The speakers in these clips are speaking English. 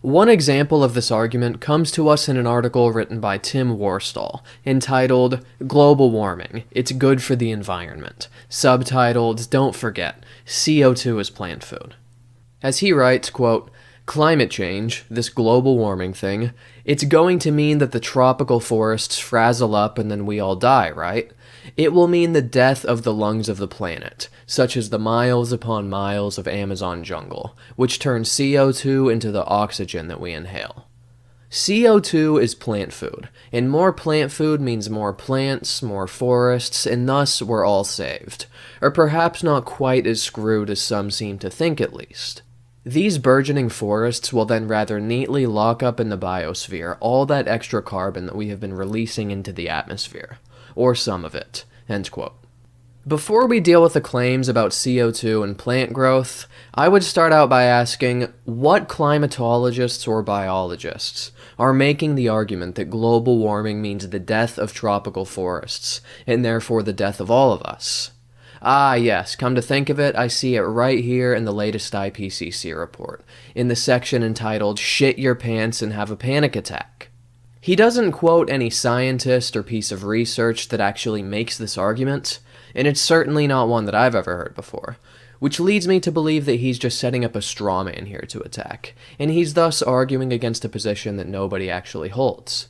One example of this argument comes to us in an article written by Tim Worstall, entitled Global Warming, It's Good for the Environment, subtitled, Don't Forget, CO2 is Plant Food. As he writes, quote, climate change, this global warming thing, it's going to mean that the tropical forests frazzle up and then we all die, right? It will mean the death of the lungs of the planet, such as the miles upon miles of Amazon jungle, which turns CO2 into the oxygen that we inhale. CO2 is plant food, and more plant food means more plants, more forests, and thus we're all saved. Or perhaps not quite as screwed as some seem to think at least. These burgeoning forests will then rather neatly lock up in the biosphere all that extra carbon that we have been releasing into the atmosphere. Or some of it." End quote. Before we deal with the claims about CO2 and plant growth, I would start out by asking what climatologists or biologists are making the argument that global warming means the death of tropical forests, and therefore the death of all of us. Ah yes, come to think of it, I see it right here in the latest IPCC report, in the section entitled Shit Your Pants and Have a Panic Attack. He doesn't quote any scientist or piece of research that actually makes this argument, and it's certainly not one that I've ever heard before, which leads me to believe that he's just setting up a straw man here to attack, and he's thus arguing against a position that nobody actually holds.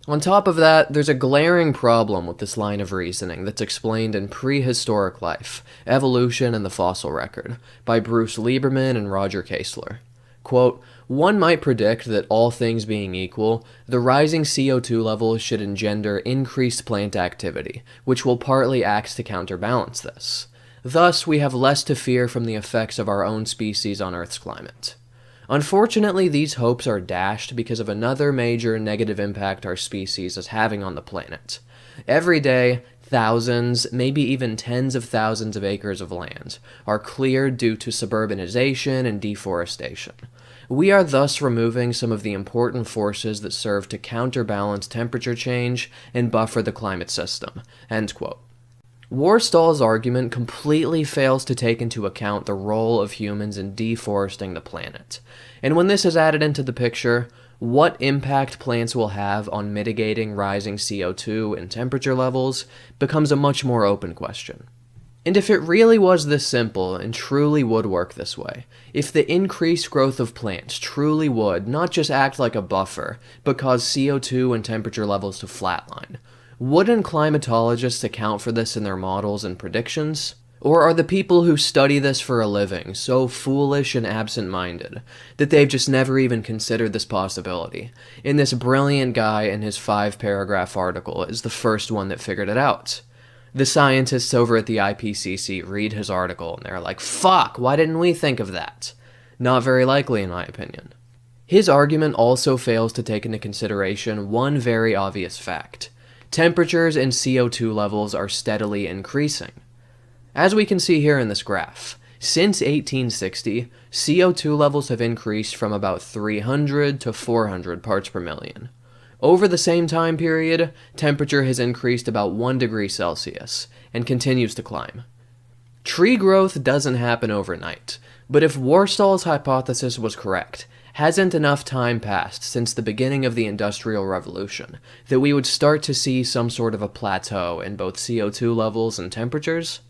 On top of that, there's a glaring problem with this line of reasoning that's explained in Prehistoric Life, Evolution and the Fossil Record, by Bruce Lieberman and Roger Kaesler. Quote, one might predict that all things being equal, the rising CO2 levels should engender increased plant activity, which will partly act to counterbalance this. Thus, we have less to fear from the effects of our own species on Earth's climate. Unfortunately, these hopes are dashed because of another major negative impact our species is having on the planet. Every day, thousands, maybe even tens of thousands of acres of land are cleared due to suburbanization and deforestation. We are thus removing some of the important forces that serve to counterbalance temperature change and buffer the climate system." End quote. Worstall's argument completely fails to take into account the role of humans in deforesting the planet. And when this is added into the picture, what impact plants will have on mitigating rising CO2 and temperature levels becomes a much more open question. And if it really was this simple and truly would work this way, if the increased growth of plants truly would not just act like a buffer, but cause CO2 and temperature levels to flatline, wouldn't climatologists account for this in their models and predictions? Or are the people who study this for a living so foolish and absent-minded that they've just never even considered this possibility, and this brilliant guy in his 5-paragraph article is the first one that figured it out? The scientists over at the IPCC read his article and they're like, fuck, why didn't we think of that? Not very likely in my opinion. His argument also fails to take into consideration one very obvious fact. Temperatures and CO2 levels are steadily increasing. As we can see here in this graph, since 1860, CO2 levels have increased from about 300 to 400 parts per million. Over the same time period, temperature has increased about 1 degree Celsius, and continues to climb. Tree growth doesn't happen overnight, but if Worstall's hypothesis was correct, hasn't enough time passed since the beginning of the Industrial Revolution that we would start to see some sort of a plateau in both CO2 levels and temperatures?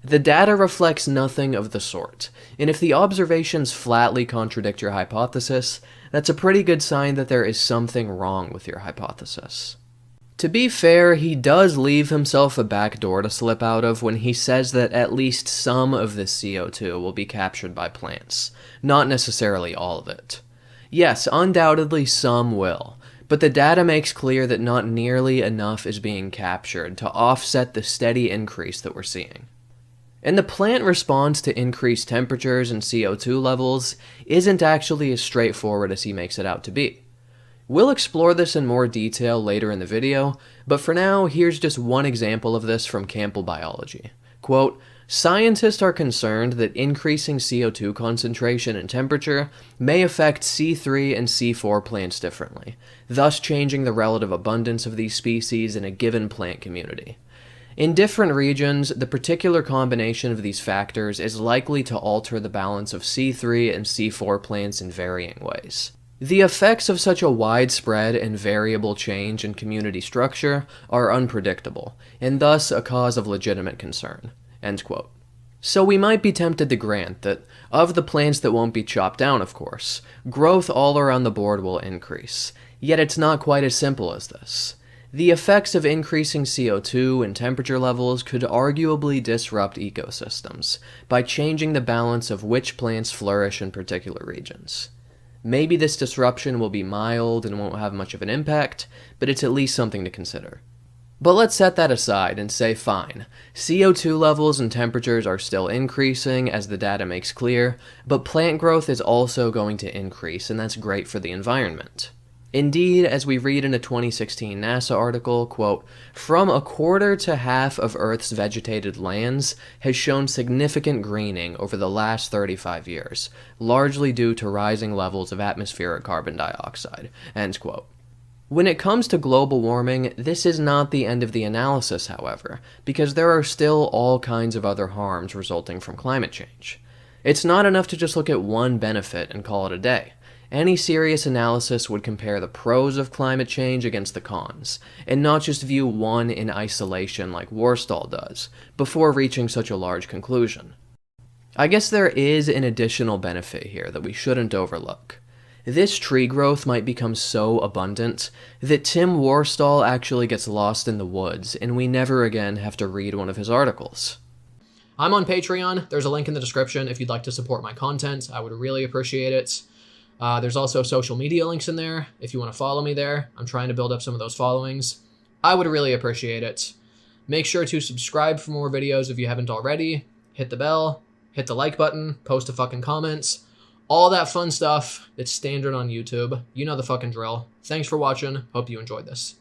The data reflects nothing of the sort, and if the observations flatly contradict your hypothesis, that's a pretty good sign that there is something wrong with your hypothesis. To be fair, he does leave himself a back door to slip out of when he says that at least some of this CO2 will be captured by plants, not necessarily all of it. Yes, undoubtedly some will, but the data makes clear that not nearly enough is being captured to offset the steady increase that we're seeing. And the plant response to increased temperatures and CO2 levels isn't actually as straightforward as he makes it out to be. We'll explore this in more detail later in the video, but for now, here's just one example of this from Campbell Biology. Quote, scientists are concerned that increasing CO2 concentration and temperature may affect C3 and C4 plants differently, thus changing the relative abundance of these species in a given plant community. In different regions, the particular combination of these factors is likely to alter the balance of C3 and C4 plants in varying ways. The effects of such a widespread and variable change in community structure are unpredictable, and thus a cause of legitimate concern." End quote. So we might be tempted to grant that, of the plants that won't be chopped down, of course, growth all around the board will increase. Yet it's not quite as simple as this. The effects of increasing CO2 and temperature levels could arguably disrupt ecosystems by changing the balance of which plants flourish in particular regions. Maybe this disruption will be mild and won't have much of an impact, but it's at least something to consider. But let's set that aside and say fine, CO2 levels and temperatures are still increasing as the data makes clear, but plant growth is also going to increase, and that's great for the environment. Indeed, as we read in a 2016 NASA article, quote, "From a quarter to half of Earth's vegetated lands has shown significant greening over the last 35 years, largely due to rising levels of atmospheric carbon dioxide." End quote. When it comes to global warming, this is not the end of the analysis, however, because there are still all kinds of other harms resulting from climate change. It's not enough to just look at one benefit and call it a day. Any serious analysis would compare the pros of climate change against the cons, and not just view one in isolation like Worstall does, before reaching such a large conclusion. I guess there is an additional benefit here that we shouldn't overlook. This tree growth might become so abundant that Tim Worstall actually gets lost in the woods, and we never again have to read one of his articles. I'm on Patreon. There's a link in the description if you'd like to support my content. I would really appreciate it. There's also social media links in there if you want to follow me there. I'm trying to build up some of those followings. I would really appreciate it. Make sure to subscribe for more videos if you haven't already. Hit the bell, hit the like button, post a fucking comment. All that fun stuff that's standard on YouTube. You know the fucking drill. Thanks for watching. Hope you enjoyed this.